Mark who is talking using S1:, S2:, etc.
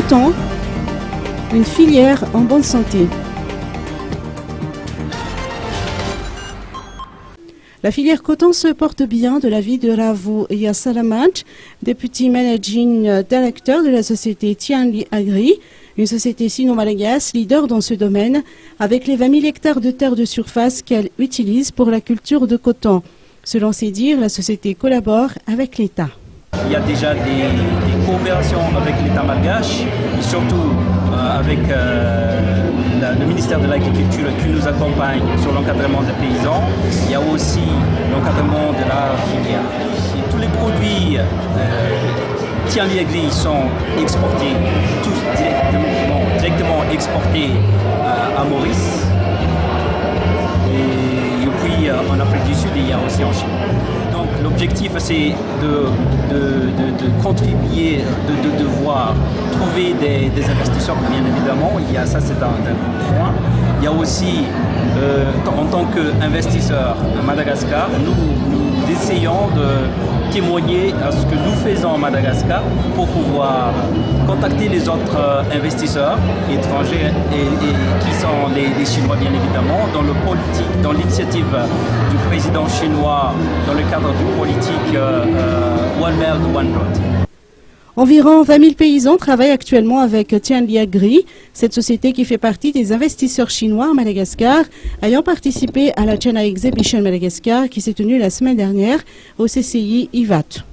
S1: coton, une filière en bonne santé. La filière coton se porte bien de l'avis de Ravou Yassalamanch, député managing director de la société Tianli Agri, une société sino-malagasy leader dans ce domaine, avec les 20 000 hectares de terres de surface qu'elle utilise pour la culture de coton. Selon ses dires, la société collabore avec l'État.
S2: Il y a déjà des coopérations avec l'État malgache, surtout avec le ministère de l'Agriculture qui nous accompagne sur l'encadrement des paysans. Il y a aussi l'encadrement de la filière. Et tous les produits Tianli Agri sont exportés, tous directement exportés à Maurice. Et puis en Afrique du Sud, il y a aussi en Chine. Donc l'objectif c'est de contribuer, de voir, trouver des investisseurs, bien évidemment. Il y a ça, c'est un point. Il y a aussi, en tant qu'investisseurs à Madagascar, nous essayons de témoigner à ce que nous faisons à Madagascar pour pouvoir contacter les autres investisseurs étrangers et qui sont les Chinois, bien évidemment, dans l'initiative du président chinois dans le cadre d'une politique One Belt, One Road.
S1: Environ 20 000 paysans travaillent actuellement avec Tianli Agri, cette société qui fait partie des investisseurs chinois à Madagascar, ayant participé à la China Exhibition Madagascar qui s'est tenue la semaine dernière au CCI IVAT.